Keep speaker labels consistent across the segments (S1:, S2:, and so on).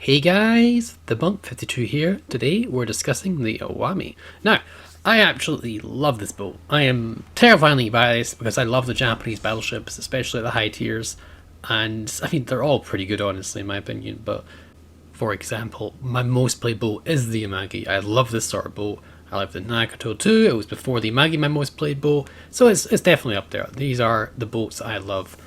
S1: Hey guys, the Monk 52 here. Today we're discussing the Iwami. Now, I absolutely love this boat. I am terrifyingly biased because I love the Japanese battleships, especially the high tiers. And I mean, they're all pretty good, honestly, in my opinion. But for example, my most played boat is the Imagi. I love this sort of boat. I love the Nagato too. It was before the Imagi, my most played boat. So it's definitely up there. These are the boats I love.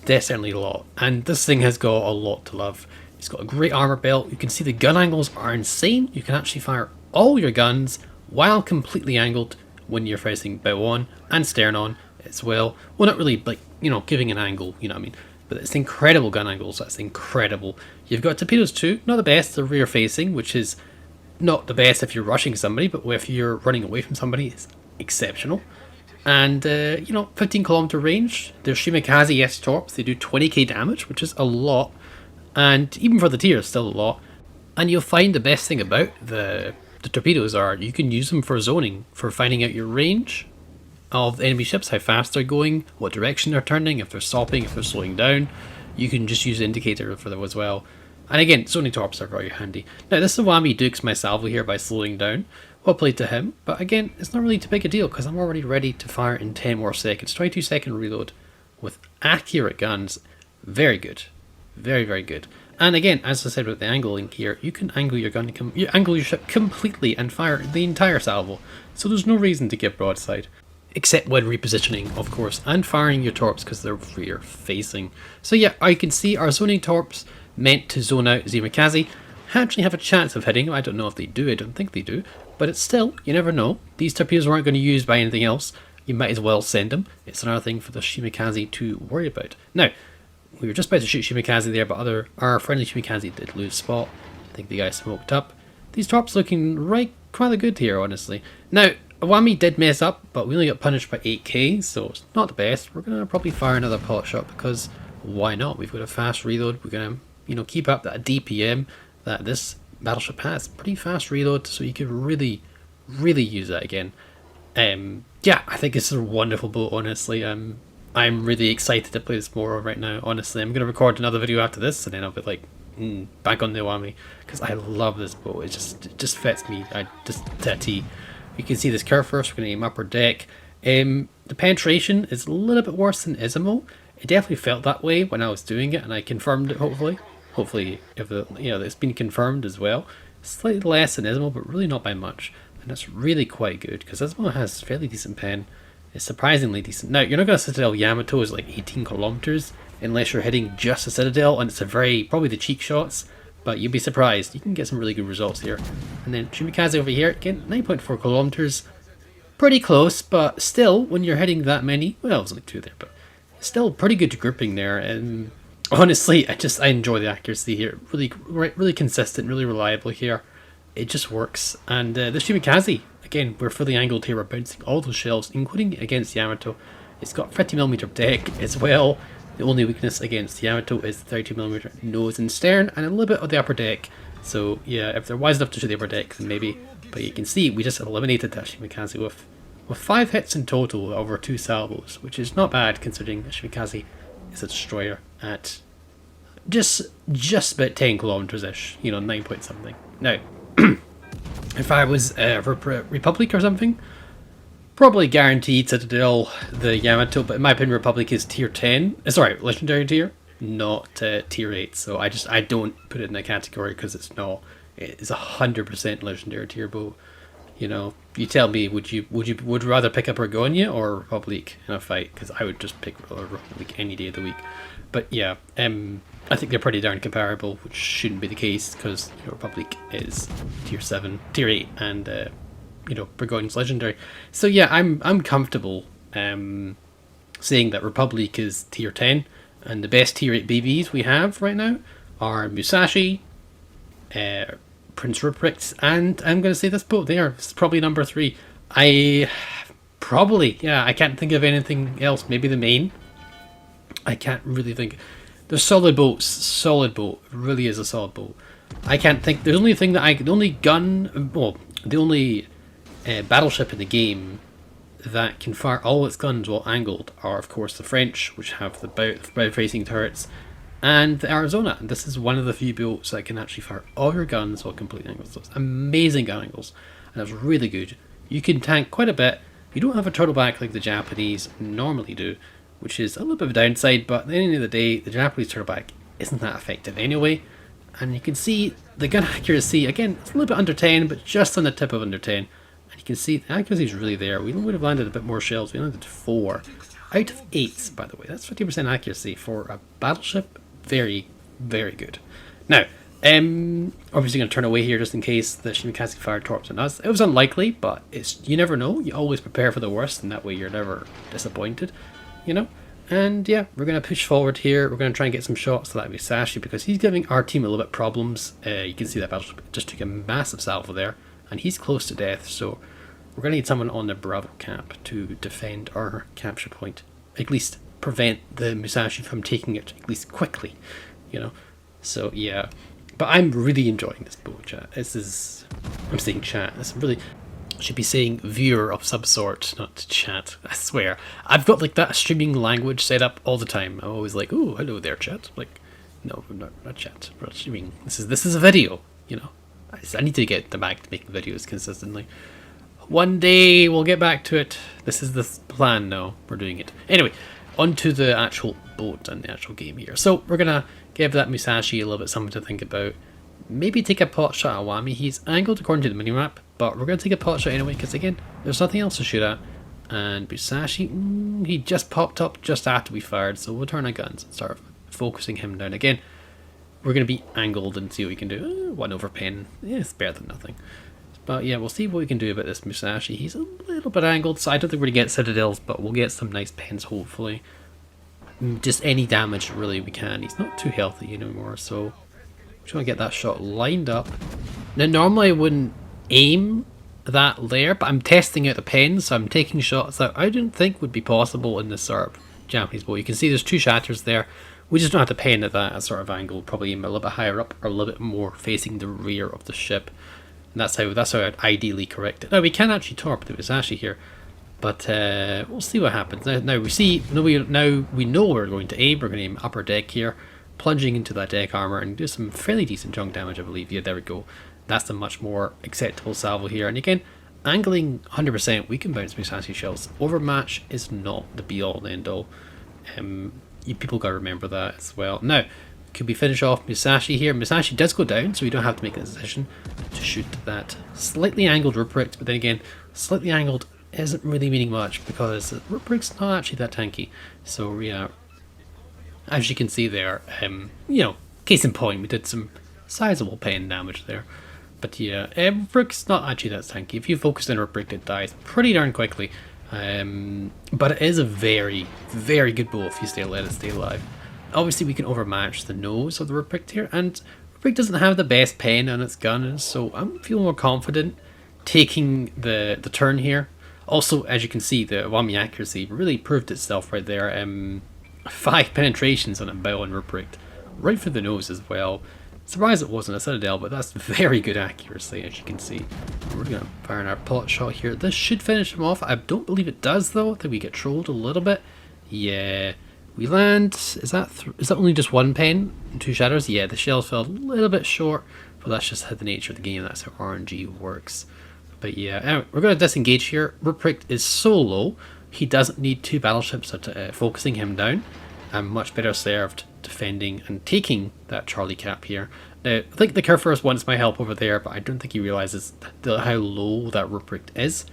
S1: Definitely a lot. And this thing has got a lot to love. It's got a great armor belt. You can see the gun angles are insane. You can actually fire all your guns while completely angled when you're facing bow on and stern on as well. Well, not really like, giving an angle, you know what I mean? But it's incredible gun angles. That's incredible. You've got torpedoes too. Not the best. They're rear facing, which is not the best if you're rushing somebody, but if you're running away from somebody, it's exceptional. And, 15 kilometer range. They're Shimikaze S torps. They do 20k damage, which is a lot. And even for the tier, it's still a lot. And you'll find the best thing about the torpedoes are you can use them for zoning, for finding out your range of the enemy ships, how fast they're going, what direction they're turning, if they're stopping, if they're slowing down. You can just use the indicator for them as well. And again, zoning torps are very handy. Now, this Iwami dukes my salvo here by slowing down. Well played to him, but again, it's not really too big a deal because I'm already ready to fire in 10 more seconds. 22-second reload with accurate guns. Very good. Very, very good. And again, as I said with the angling here, you can angle your gun, you angle your ship completely and fire the entire salvo. So there's no reason to get broadside. Except when repositioning, of course, and firing your torps because they're rear facing. So yeah, I can see our zoning torps meant to zone out Shimikaze actually have a chance of hitting. I don't know if they do, I don't think they do. But it's still, you never know. These torpedoes aren't going to use by anything else. You might as well send them. It's another thing for the Shimikaze to worry about. Now, we were just about to shoot Shimikaze there, but our friendly Shimikaze did lose spot. I think the guy smoked up. These torps looking quite good here, honestly. Now, Iwami did mess up, but we only got punished by 8k, so it's not the best. We're going to probably fire another pot shot because why not? We've got a fast reload. We're going to, keep up that DPM that this battleship has. Pretty fast reload, so you can really, really use that again. Yeah, I think it's a wonderful boat, honestly. I'm really excited to play this more right now, honestly. I'm going to record another video after this, and then I'll be like, back on the Iwami, because I love this boat. It just fits me just to a T. You can see this curve first. We're going to aim upper deck. The penetration is a little bit worse than Izimo. It definitely felt that way when I was doing it, and I confirmed it, hopefully. Hopefully, if it's been confirmed as well. Slightly less than Izimo, but really not by much. And that's really quite good, because Izimo has fairly decent pen. It's surprisingly decent. Now, you're not going to Citadel Yamato is like 18 kilometers unless you're hitting just a Citadel, and it's probably the cheek shots, but you'd be surprised. You can get some really good results here. And then Shimikaze over here, again, 9.4 kilometers. Pretty close, but still, when you're hitting that many, well, there's only 2 there, but still pretty good grouping there. And honestly, I enjoy the accuracy here. Really consistent, really reliable here. It just works. And the Shimikaze, again, we're fully angled here. We're bouncing all those shells, including against Yamato. It's got 50mm deck as well. The only weakness against Yamato is 32mm nose and stern, and a little bit of the upper deck. So yeah, if they're wise enough to shoot the upper deck, then maybe. But you can see we just eliminated that Shimikaze with 5 hits in total over 2 salvos, which is not bad considering Shimikaze is a destroyer at just about 10 kilometers ish. 9 point something. Now, if I was Republic or something, probably guaranteed Citadel the Yamato, but in my opinion Republic is tier 10, sorry, legendary tier, not tier 8, so I don't put it in that category because it's 100% legendary tier boat. You tell me, would you rather pick up Argonia or Republic in a fight? Because I would just pick Republic any day of the week. But yeah, I think they're pretty darn comparable, which shouldn't be the case because Republic is tier 7, tier 8, and Burgoyne's legendary. So yeah, I'm comfortable saying that Republic is tier 10, and the best tier 8 BBs we have right now are Musashi, Prince Ruprecht, and I'm going to say this boat there. It's probably number 3. I can't think of anything else. Maybe the main. I can't really think. They're solid boats. Solid boat. It really is a solid boat. I can't think. The only thing the only battleship in the game that can fire all its guns while angled are, of course, the French, which have the bow facing turrets, and the Arizona. And this is one of the few boats that can actually fire all your guns while completing angles. Those amazing gun angles, and that's really good. You can tank quite a bit. You don't have a turtleback like the Japanese normally do, which is a little bit of a downside, but at the end of the day, the Japanese turtleback isn't that effective anyway. And you can see the gun accuracy, again, it's a little bit under 10, but just on the tip of under 10. And you can see the accuracy is really there. We would have landed a bit more shells. We landed 4 out of 8, by the way. That's 50% accuracy for a battleship. Very, very good. Now, obviously going to turn away here just in case the Shimikaze fired torps on us. It was unlikely, but you never know. You always prepare for the worst, and that way you're never disappointed, you know? And yeah, we're going to push forward here. We're going to try and get some shots to that Musashi because he's giving our team a little bit problems. You can see that battleship just took a massive salvo there, and he's close to death. So we're going to need someone on the Bravo cap to defend our capture point. At least prevent the Musashi from taking it, at least quickly, you know. So yeah, but I'm really enjoying this boat, chat. I'm saying chat. This really should be saying viewer of some sort, not chat. I swear. I've got like that streaming language set up all the time. I'm always like, oh, hello there, chat. Like, no, not chat. We're not streaming. This is a video, you know. I need to get back to making videos consistently. One day we'll get back to it. This is the plan now. We're doing it. Anyway, onto the actual boat and the actual game here. So we're gonna give that Musashi a little bit something to think about. Maybe take a pot shot at Iwami. He's angled according to the minimap, but we're going to take a pot shot anyway because, again, there's nothing else to shoot at. And Musashi, he just popped up just after we fired, so we'll turn our guns and start focusing him down. Again, we're going to be angled and see what we can do. 1 over pen. Yeah, it's better than nothing. But yeah, we'll see what we can do about this Musashi. He's a little bit angled, so I don't think we're going to get citadels, but we'll get some nice pens, hopefully. Just any damage, really, we can. He's not too healthy anymore, so just want to get that shot lined up. Now, normally I wouldn't aim that there, but I'm testing out the pens, so I'm taking shots that I didn't think would be possible in this sort of Japanese boat. You can see there's 2 shatters there. We just don't have to pen at that sort of angle. Probably aim a little bit higher up or a little bit more facing the rear of the ship. And that's how I'd ideally correct it. Now, we can actually torp the Musashi here, but we'll see what happens. Now we know we're going to aim. We're going to aim upper deck here, plunging into that deck armor and do some fairly decent junk damage, I believe. Yeah, there we go. That's a much more acceptable salvo here. And again, angling 100%, we can bounce Musashi shells. Overmatch is not the be-all and end-all. People got to remember that as well. Now, could we finish off Musashi here? Musashi does go down, so we don't have to make a decision to shoot that slightly angled Ruprecht. But then again, slightly angled isn't really meaning much because Ruprecht's not actually that tanky. So yeah, as you can see there, you know, case in point, we did some sizable pen damage there. But yeah, Ruprecht's not actually that tanky. If you focus on Ruprecht, it dies pretty darn quickly. But it is a very, very good bow if you let it stay alive. Obviously, we can overmatch the nose of the Ruprecht here, and Ruprecht doesn't have the best pen on its gun, so I'm feeling more confident taking the turn here. Also, as you can see, the Iwami accuracy really proved itself right there. 5 penetrations on a bow on Ruprecht, right for the nose as well. Surprised it wasn't a Citadel, but that's very good accuracy, as you can see. We're going to fire in our pellet shot here. This should finish him off. I don't believe it does, though. I think we get trolled a little bit. Yeah, we land. Is that only just 1 pen and 2 shatters? Yeah, the shells fell a little bit short, but that's just how the nature of the game. That's how RNG works. But yeah, anyway, we're going to disengage here. Ruprecht is so low, he doesn't need 2 battleships focusing him down. I'm much better served defending and taking that Charlie cap here. Now, I think the Kerfuros wants my help over there, but I don't think he realizes how low that Ruprecht is.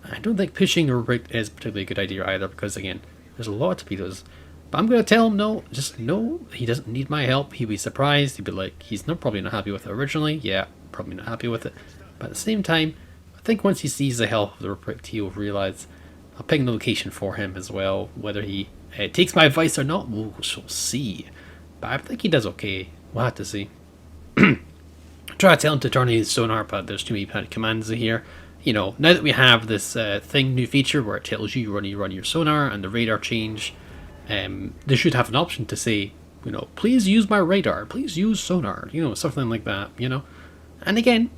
S1: I don't think pushing the Ruprecht is particularly a good idea either, because again, there's a lot of torpedoes. But I'm going to tell him no, just no, he doesn't need my help. He'd be surprised. He'd be like, he's probably not happy with it originally. Yeah, probably not happy with it. But at the same time, I think once he sees the health of the Ruprecht, he'll realize I'll ping the location for him as well. Whether he takes my advice or not, we shall see. But I think he does okay. We'll have to see. Try to tell him to turn his sonar, but there's too many commands here. You know, now that we have this new feature where it tells you run your sonar and the radar change, they should have an option to say, you know, please use my radar, please use sonar, you know, something like that, you know. And again,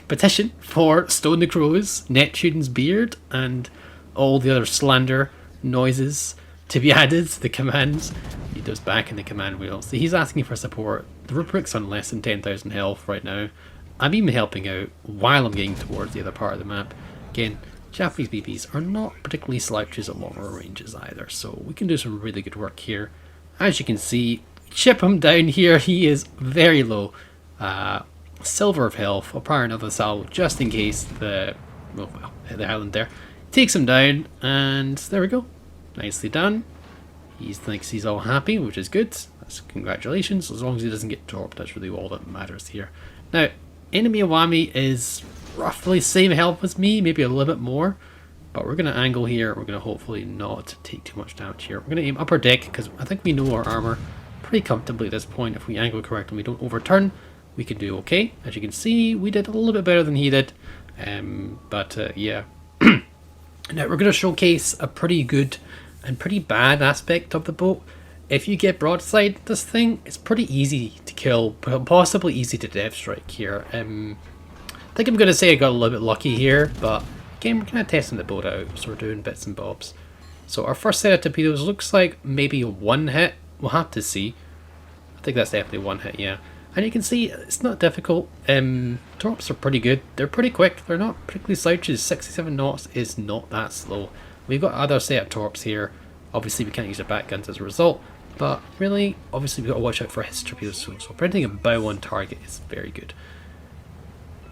S1: petition for Stone the Crow's Neptune's beard and all the other slander noises to be added to the commands. torpedoes back in the command wheel. So he's asking for support. The Rubrick's on less than 10,000 health right now. I'm even helping out while I'm getting towards the other part of the map. Again, Japanese BBs are not particularly slouches at longer ranges either, so we can do some really good work here. As you can see, chip him down here. He is very low. Silver of health. I'll fire another salvo just in case the island there takes him down, and there we go. Nicely done. He thinks he's all happy, which is good. That's congratulations. As long as he doesn't get torped, that's really all that matters here. Now, enemy Iwami is roughly same health as me, maybe a little bit more. But we're going to angle here. We're going to hopefully not take too much damage here. We're going to aim upper deck because I think we know our armor pretty comfortably at this point. If we angle correctly and we don't overturn, we can do okay. As you can see, we did a little bit better than he did. Yeah. Now we're going to showcase a pretty good and pretty bad aspect of the boat. If you get broadside this thing, it's pretty easy to kill, possibly easy to death strike here. I think I'm going to say I got a little bit lucky here, but again, we're kind of testing the boat out, so we're doing bits and bobs. So our first set of torpedoes looks like maybe one hit. We'll have to see. I think that's definitely one hit, yeah. And you can see it's not difficult. Torps are pretty good. They're pretty quick. They're not particularly slouches. 67 knots is not that slow. We've got other set of torps here. Obviously, we can't use our back guns as a result. But really, obviously, we've got to watch out for his torpedoes. So printing a bow on target is very good.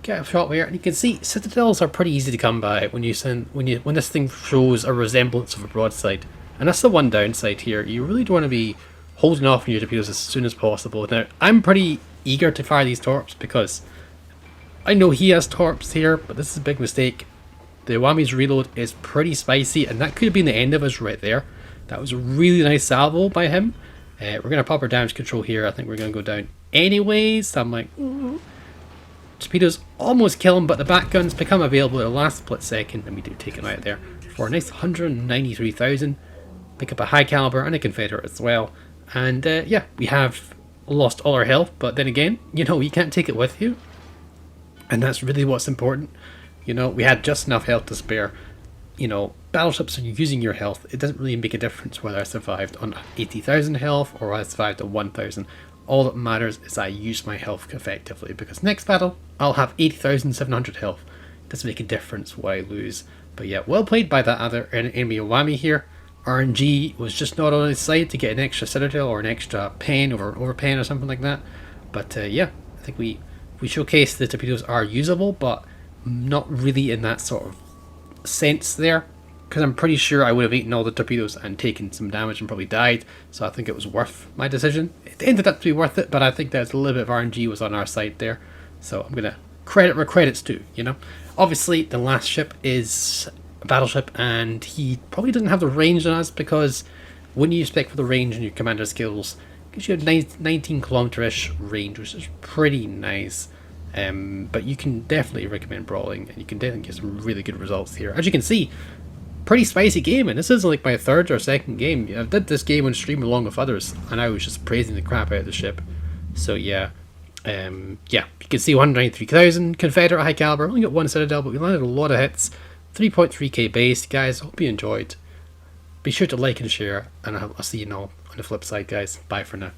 S1: Get a shot here, and you can see citadels are pretty easy to come by when this thing shows a resemblance of a broadside. And that's the one downside here. You really don't want to be holding off on your torpedoes as soon as possible. Now, I'm pretty eager to fire these torps because I know he has torps here, but this is a big mistake. The Iwami's reload is pretty spicy, and that could have been the end of us right there. That was a really nice salvo by him. We're going to pop our damage control here. I think we're going to go down anyways. So I'm like, torpedoes almost kill him, but the back guns become available at the last split second, and we do take him out there for a nice 193,000. Pick up a high caliber and a Confederate as well. And yeah, we have lost all our health, but then again, you know, you can't take it with you. And that's really what's important. You know, we had just enough health to spare. You know, battleships are using your health. It doesn't really make a difference whether I survived on 80,000 health or I survived at 1,000. All that matters is I use my health effectively, because next battle, I'll have 80,700 health. It doesn't make a difference what I lose. But yeah, well played by that other enemy Iwami here. RNG was just not on his side to get an extra citadel or an extra pen over pen or something like that. But yeah, I think we showcased the torpedoes are usable, but not really in that sort of sense there, because I'm pretty sure I would have eaten all the torpedoes and taken some damage and probably died. So I think it was worth my decision. It ended up to be worth it, but I think there's a little bit of RNG was on our side there. So I'm gonna credit where credit's due, you know. Obviously, the last ship is a battleship, and he probably doesn't have the range on us, because when you spec for the range in your commander skills, it gives you a 19 kilometer-ish range, which is pretty nice. But you can definitely recommend brawling, and you can definitely get some really good results here. As you can see, pretty spicy game, and this is like my third or second game. I did this game on stream along with others, and I was just praising the crap out of the ship. So yeah, yeah, you can see 193,000 Confederate high caliber. Only got one citadel, but we landed a lot of hits. 3.3k base, guys. Hope you enjoyed. Be sure to like and share, and I'll see you all on the flip side, guys. Bye for now.